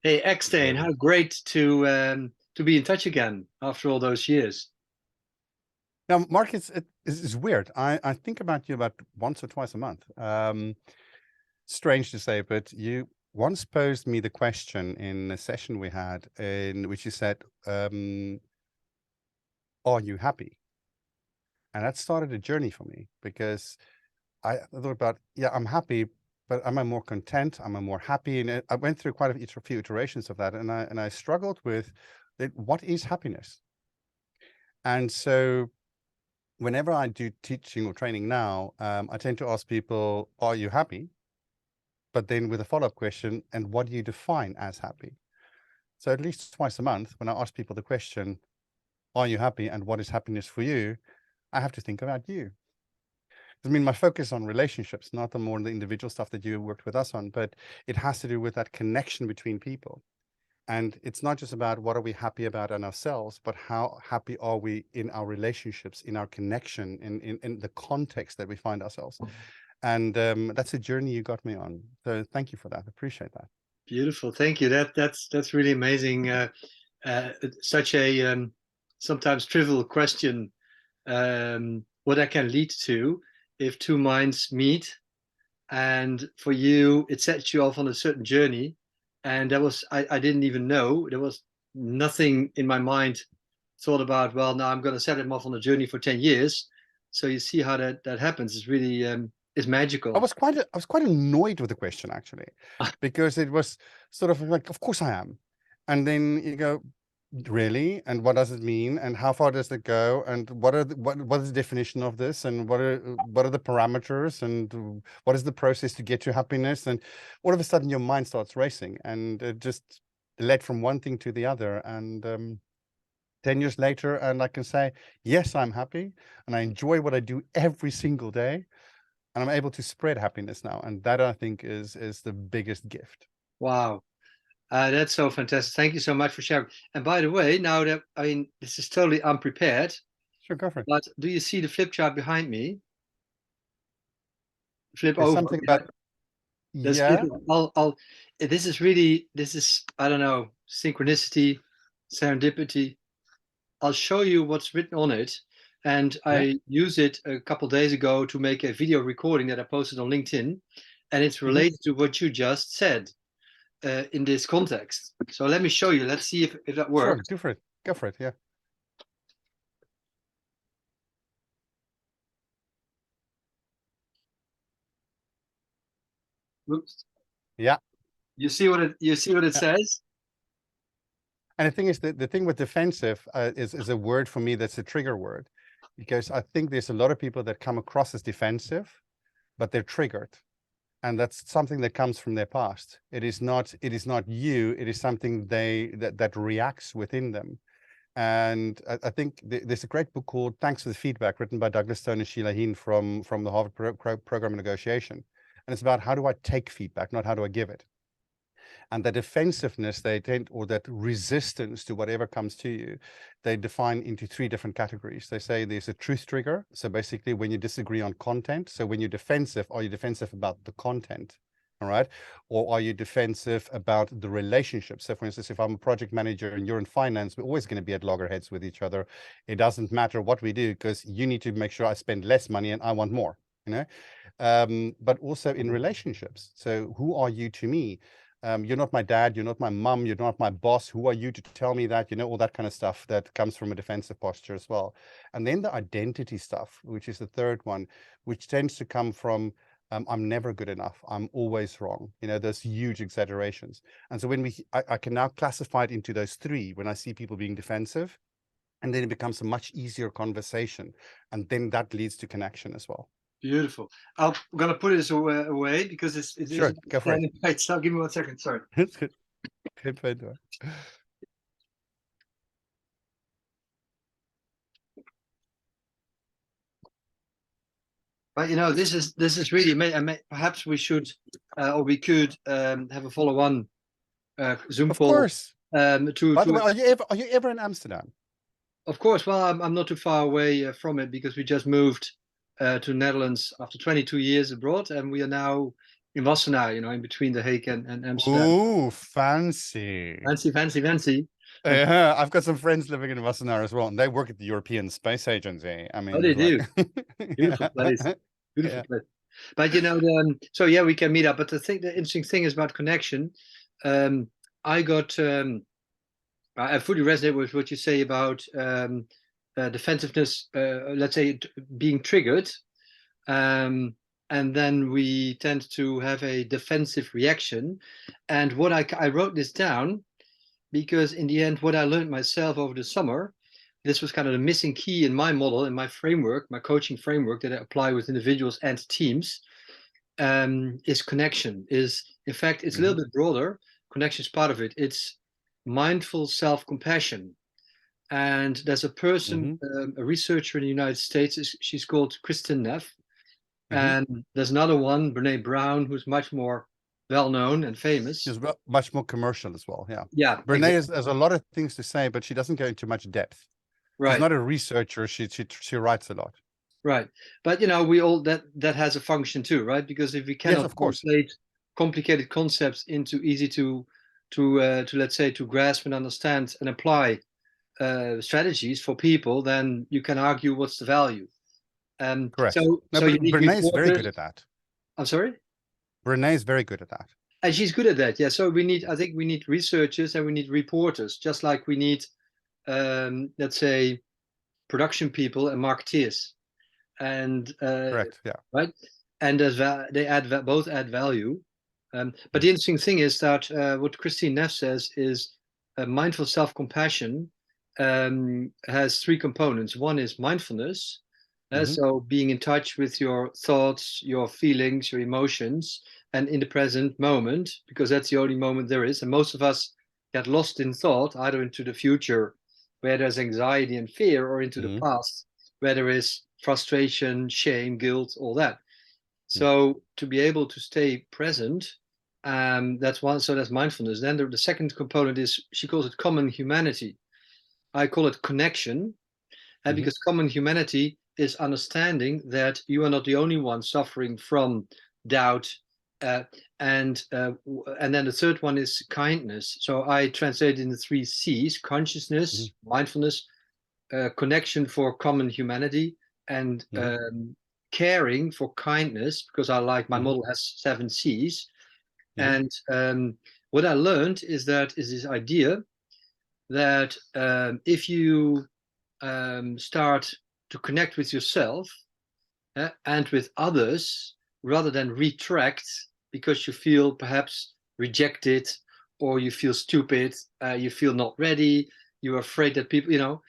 Hey, Eksteen, how great to be in touch again after all those years. Now, Mark, it's weird. I think about you about once or twice a month. Strange to say, but you once posed me the question in a session we had in which you said, "Are you happy?" And that started a journey for me because I thought about, yeah, I'm happy, but am I more content? Am I more happy? And I went through quite a few iterations of that, and I struggled with what is happiness. And so whenever I do teaching or training now, I tend to ask people, are you happy? But then with a follow-up question, and what do you define as happy? So at least twice a month, when I ask people the question, are you happy? And what is happiness for you? I have to think about you. I mean, my focus on relationships, not the more the individual stuff that you worked with us on, but it has to do with that connection between people. And it's not just about what are we happy about in ourselves, but how happy are we in our relationships, in our connection, in the context that we find ourselves. And that's a journey you got me on. So thank you for that. I appreciate that. Beautiful, thank you. That's really amazing. Such a sometimes trivial question. What that can lead to if two minds meet, and for you, it sets you off on a certain journey. And that was I didn't even know there was nothing in my mind thought about. Well, now I'm going to set him off on a journey for 10 years. So you see how that happens. It's really it's I magical. was quite annoyed with the question actually, because it was sort of like, of course I am. And then you go, really? And what does it mean? And how far does it go? And what is the definition of this? And what are the parameters? And what is the process to get to happiness? And all of a sudden your mind starts racing, and it just led from one thing to the other. And 10 years later, and I can say, yes, I'm happy and I enjoy what I do every single day. And I'm able to spread happiness now. And that, I think, is the biggest gift. Wow. That's so fantastic. Thank you so much for sharing. And by the way, now that I mean, this is totally unprepared, Sure, go for it. but do you see the flip chart behind me? Flip There's over. something Yeah, about, that's yeah. beautiful. I'll. This is really. This is I don't know synchronicity, serendipity. I'll show you what's written on it, and Yeah. I used it a couple days ago to make a video recording that I posted on LinkedIn, and it's Mhm. related to what you just said in this context. So let me show you. Let's see if that Sure, works. do for it. Go for it. Yeah. Oops. Yeah. You see what it Yeah. says? And the thing is that the thing with defensive is a word for me that's a trigger word, because I think there's a lot of people that come across as defensive, but they're triggered. And that's something that comes from their past. It is not you, it is something that reacts within them. And I think there's a great book called Thanks for the Feedback, written by Douglas Stone and Sheila Heen from the Harvard Program of Negotiation. And it's about how do I take feedback, not how do I give it. And the defensiveness they tend, or that resistance to whatever comes to you, they define into three different categories. They say there's a truth trigger. So basically when you disagree on content. So when you're defensive, are you defensive about the content? All right. Or are you defensive about the relationship? So for instance, if I'm a project manager and you're in finance, we're always going to be at loggerheads with each other. It doesn't matter what we do, because you need to make sure I spend less money and I want more, you know. But also in relationships. So who are you to me? You're not my dad, you're not my mom, you're not my boss. Who are you to tell me that? You know, all that kind of stuff that comes from a defensive posture as well. And then the identity stuff, which is the third one, which tends to come from I'm never good enough. I'm always wrong. You know, those huge exaggerations. And so when I can now classify it into those three when I see people being defensive, and then it becomes a much easier conversation. And then that leads to connection as well. Beautiful. I'm gonna put this away because it is Sure, go for it. standing by itself. Give me 1 second. Sorry. It's good. Good photo. But you know, this is really perhaps we should or we could have a follow-on Zoom Of call course. to By the way, are you ever in Amsterdam? of course. Well, I'm not too far away from it because we just moved to Netherlands after 22 years abroad, and we are now in Wassenaar, you know, in between The Hague and Amsterdam. Ooh, fancy. Fancy, fancy, fancy. Yeah, I've got some friends living in Wassenaar as well, and they work at the European Space Agency. I mean, Oh, they it's like, do. Beautiful place. Beautiful yeah. place. But you know, so yeah, we can meet up. But the interesting thing is about connection. I got, I fully resonate with what you say about defensiveness. Let's say being triggered, and then we tend to have a defensive reaction. And what I wrote this down because in the end, what I learned myself over the summer, this was kind of the missing key in my model, in my framework, my coaching framework that I apply with individuals and teams, is connection. Is in fact, it's a little bit broader. Connection is part of it. It's mindful self-compassion. And there's a person, a researcher in the United States, she's called Kristen Neff. And there's another one, Brene Brown, who's much more well-known and famous. She's much more commercial as well. Yeah. Yeah. Brene has a lot of things to say, but she doesn't go into much depth. Right. She's not a researcher. She writes a lot. Right. But you know, we all that has a function too, right? Because if we cannot of course. translate complicated concepts into easy to let's say to grasp and understand and apply strategies for people, then you can argue what's the value. Correct. So you need Brené's very good at that. I'm sorry? Brené's very good at that. And she's good at that, yeah. So I think we need researchers and we need reporters, just like we need let's say production people and marketeers. And correct, yeah, right, and they both add value. But the interesting thing is that what Christine Neff says is mindful self-compassion has three components. One is mindfulness, so being in touch with your thoughts, your feelings, your emotions, and in the present moment, because that's the only moment there is. And most of us get lost in thought, either into the future, where there's anxiety and fear, or into the past, where there is frustration, shame, guilt, all that. So to be able to stay present, that's one. So that's mindfulness. Then the second component is, she calls it common humanity. I call it connection, because common humanity is understanding that you are not the only one suffering from doubt. And then the third one is kindness. So I translate in the three C's: consciousness, mindfulness, connection for common humanity, and caring for kindness, because I like my model has 7 C's. And what I learned is this idea that if you start to connect with yourself and with others, rather than retract because you feel perhaps rejected, or you feel stupid, you feel not ready, you're afraid that people, you know,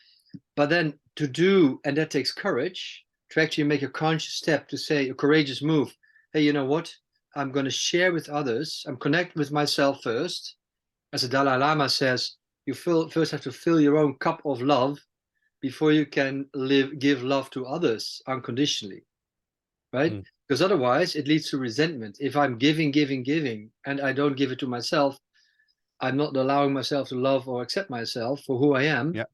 but then to do, and that takes courage, to actually make a conscious step to say, a courageous move. Hey, you know what? I'm going to share with others. I'm connect with myself first. As the Dalai Lama says, you first have to fill your own cup of love before you can give love to others unconditionally, right? Because otherwise it leads to resentment. If I'm giving, and I don't give it to myself, I'm not allowing myself to love or accept myself for who I am. Yeah.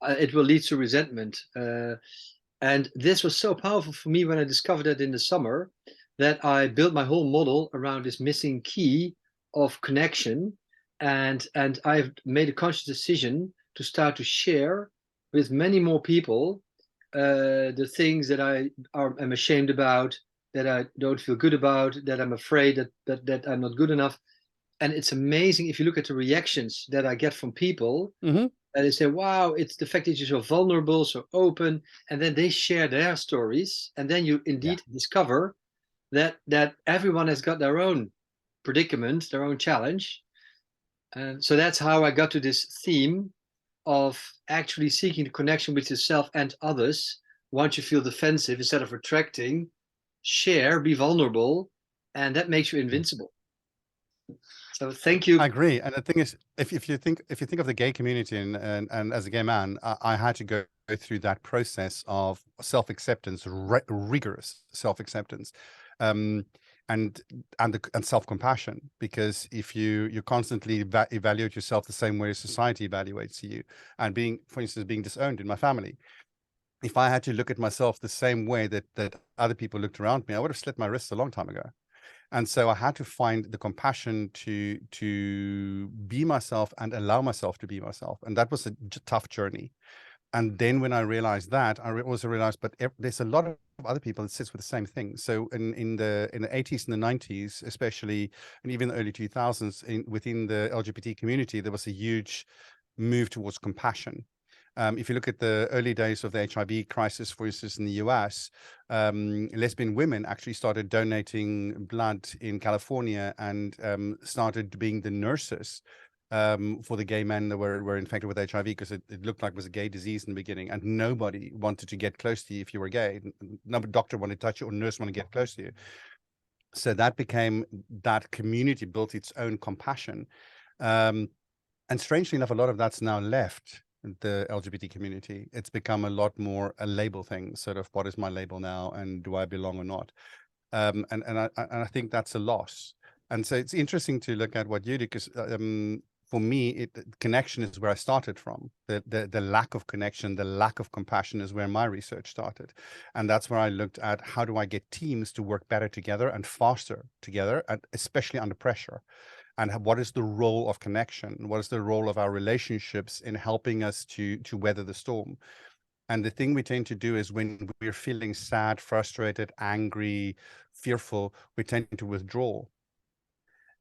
It will lead to resentment. And this was so powerful for me when I discovered that in the summer, that I built my whole model around this missing key of connection. And I've made a conscious decision to start to share with many more people the things that am ashamed about, that I don't feel good about, that I'm afraid that I'm not good enough. And it's amazing if you look at the reactions that I get from people. And they say, wow, it's the fact that you're so vulnerable, so open. And then they share their stories. And then you indeed discover that everyone has got their own predicament, their own challenge. And so that's how I got to this theme of actually seeking the connection with yourself and others. Once you feel defensive, instead of retracting, share, be vulnerable, and that makes you invincible. So thank you. I agree. And the thing is, if you think of the gay community, and as a gay man, I had to go through that process of self-acceptance, rigorous self-acceptance, and self-compassion, because if you constantly evaluate yourself the same way as society evaluates you, and being, for instance, being disowned in my family, if I had to look at myself the same way that other people looked around me, I would have slit my wrists a long time ago. And so I had to find the compassion to be myself and allow myself to be myself. And that was a tough journey. And then when I realized that, I also realized, but there's a lot of other people that sits with the same thing. So in the 80s and the 90s, especially, and even the early 2000s, within the LGBT community, there was a huge move towards compassion. If you look at the early days of the HIV crisis, for instance, in the US, lesbian women actually started donating blood in California and started being the nurses for the gay men that were infected with HIV, because it looked like it was a gay disease in the beginning, and nobody wanted to get close to you if you were gay. No doctor wanted to touch you or nurse wanted to get close to you. So that community built its own compassion. And strangely enough, a lot of that's now left the LGBT community. It's become a lot more a label thing, sort of, what is my label now, and do I belong or not? And I think that's a loss. And so it's interesting to look at what you do, because for me, connection is where I started from. The lack of connection, the lack of compassion is where my research started. And that's where I looked at how do I get teams to work better together and faster together, and especially under pressure. And what is the role of connection? What is the role of our relationships in helping us to weather the storm? And the thing we tend to do is when we're feeling sad, frustrated, angry, fearful, we tend to withdraw.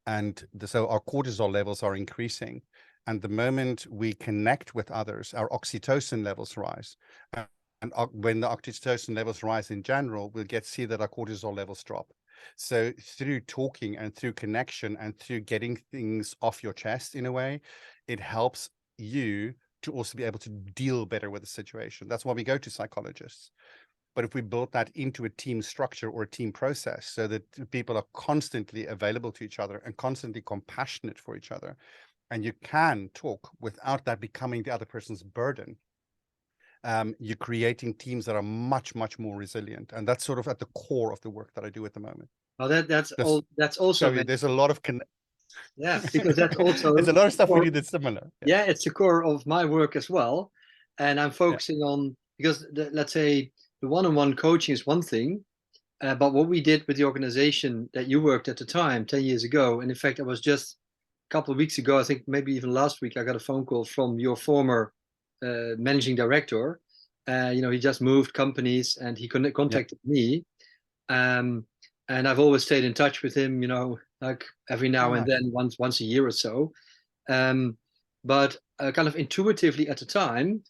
And so our cortisol levels are increasing. And the moment we connect with others, our oxytocin levels rise. And when the oxytocin levels rise in general, we'll see that our cortisol levels drop. So through talking and through connection and through getting things off your chest in a way, it helps you to also be able to deal better with the situation. That's why we go to psychologists. But if we build that into a team structure or a team process so that people are constantly available to each other and constantly compassionate for each other, and you can talk without that becoming the other person's burden, you're creating teams that are much, much more resilient. And that's sort of at the core of the work that I do at the moment. Well, that's also there's a lot of yeah, because that's also there's a lot of stuff we do that's similar. Yeah, it's the core of my work as well. And I'm focusing on, because let's say the one-on-one coaching is one thing, but what we did with the organization that you worked at the time 10 years ago, and in fact, I was just a couple of weeks ago, I think maybe even last week, I got a phone call from your former managing director. He just moved companies and he contacted me. And I've always stayed in touch with him, like every now and then, once a year or so. But kind of intuitively at the time,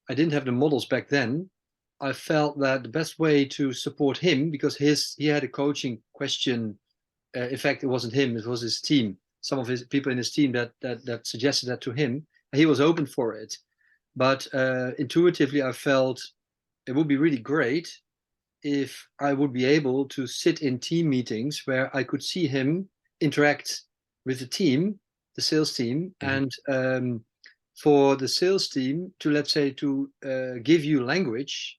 I didn't have the models back then. I felt that the best way to support him, because he had a coaching question. In fact, it wasn't him; it was his team. Some of his people in his team that suggested that to him. And he was open for it. But intuitively, I felt it would be really great if I would be able to sit in team meetings where I could see him interact with the team, the sales team, and for the sales team to, let's say, to give you language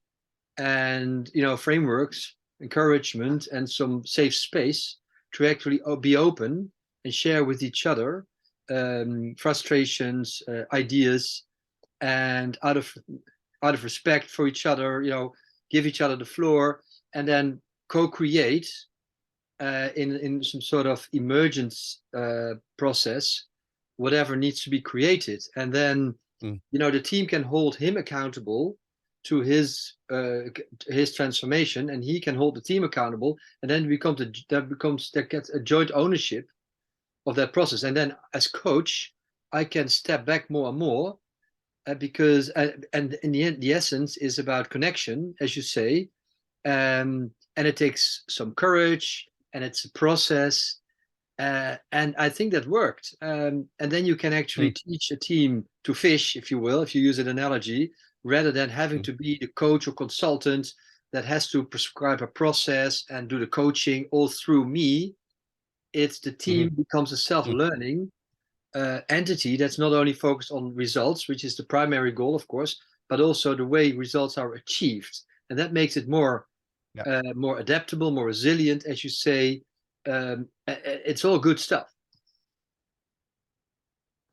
and frameworks, encouragement, and some safe space to actually be open and share with each other frustrations, ideas, and out of respect for each other, give each other the floor, and then co-create in some sort of emergence process whatever needs to be created. And then the team can hold him accountable to his transformation, and he can hold the team accountable, and then that gets a joint ownership of that process. And then as coach, I can step back more and more because and in the end, the essence is about connection, as you say, and it takes some courage, and it's a process, and I think that worked. And then you can actually teach a team to fish, if you will, if you use an analogy, rather than having to be the coach or consultant that has to prescribe a process and do the coaching all through me. It's the team becomes a self-learning entity that's not only focused on results, which is the primary goal, of course, but also the way results are achieved. And that makes it more adaptable, more resilient, as you say. It's all good stuff.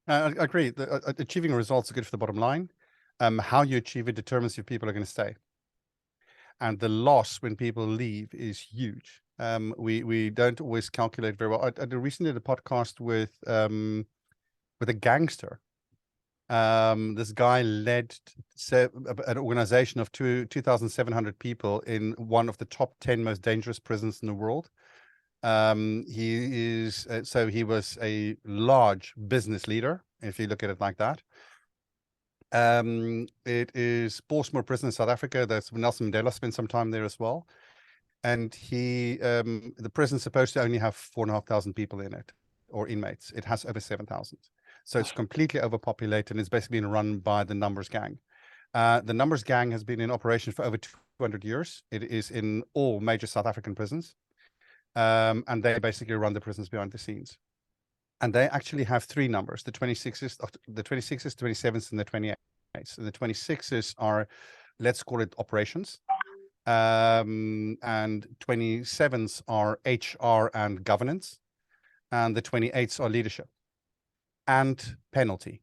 I agree. Achieving results are good for the bottom line. How you achieve it determines if people are going to stay. And the loss when people leave is huge. We don't always calculate very well. I recently did a podcast with a gangster. This guy led an organization of 2,700 people in one of the top 10 most dangerous prisons in the world. He was a large business leader, if you look at it like that. It is Portsmouth Prison in South Africa. That's Nelson Mandela spent some time there as well. And the prison's supposed to only have 4,500 people in it, or inmates. It has over 7,000. So it's completely overpopulated, and it's basically been run by the Numbers Gang. The Numbers Gang has been in operation for over 200 years. It is in all major South African prisons. And they basically run the prisons behind the scenes. And they actually have three numbers: the 26s, the 27s, and the 28s. And the 26s are, let's call it operations. And 27s are HR and governance. And the 28s are leadership and penalty.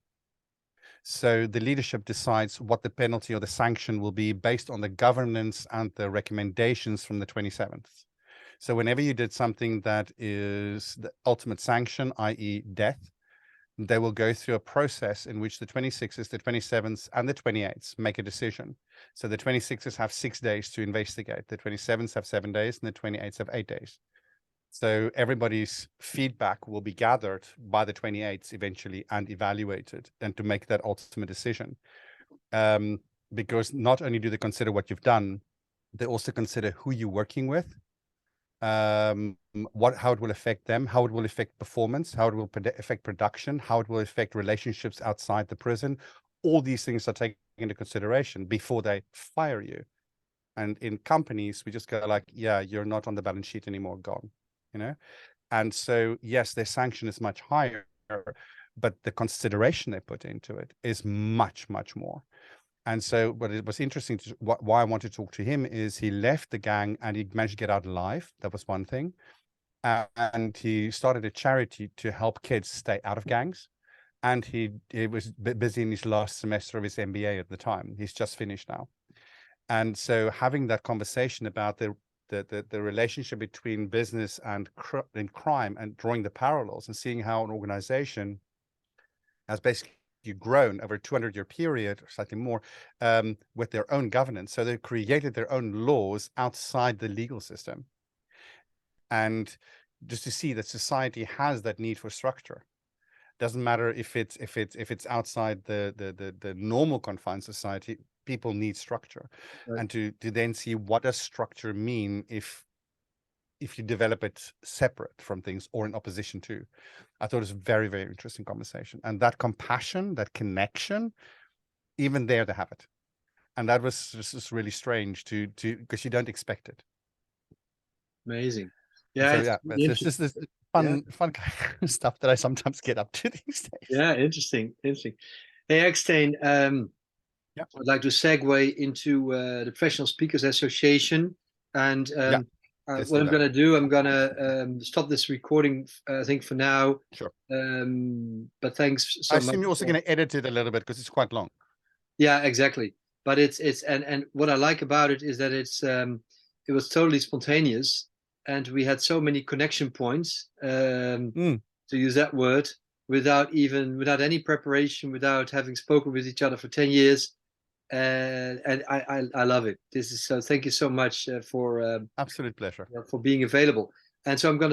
So the leadership decides what the penalty or the sanction will be based on the governance and the recommendations from the 27th. So whenever you did something that is the ultimate sanction, i.e. death, they will go through a process in which the 26s, the 27s, and the 28s make a decision. So the 26s have 6 days to investigate, the 27s have 7 days, and the 28s have 8 days. So everybody's feedback will be gathered by the 28s eventually and evaluated, and to make that ultimate decision. Because not only do they consider what you've done, they also consider who you're working with, how it will affect them, how it will affect performance, how it will affect production, how it will affect relationships outside the prison. All these things are taken into consideration before they fire you. And in companies, we just go like, yeah, you're not on the balance sheet anymore, gone, you know? And so, yes, their sanction is much higher, but the consideration they put into it is much, much more. And so what it was interesting, why I wanted to talk to him is he left the gang and he managed to get out alive. That was one thing. And he started a charity to help kids stay out of gangs. And he was busy in his last semester of his MBA at the time. He's just finished now. And so having that conversation about the relationship between business and crime, and drawing the parallels and seeing how an organization has basically grown over a 200-year period or slightly more, with their own governance. So they created their own laws outside the legal system. And just to see that society has that need for structure. Doesn't matter if it's outside the normal confines of society, people need structure. Right. And to then see what does structure mean if you develop it separate from things or in opposition to. I thought it was a very, very interesting conversation. And that compassion, that connection, even there they have it. And that was just really strange to because you don't expect it. Amazing. Yeah. So, it's just this fun kind of stuff that I sometimes get up to these days. Yeah, interesting. Hey, Eksteen, I'd like to segue into the Professional Speakers Association. And what I'm going to do, I'm going to stop this recording, I think, for now. Sure. But thanks so much. I assume you're also going to edit it a little bit because it's quite long. Yeah, exactly. But and what I like about it is that it was totally spontaneous, and we had so many connection points, to use that word, without any preparation, without having spoken with each other for 10 years. And I love it. Thank you so much for absolute pleasure for being available. And so I'm going to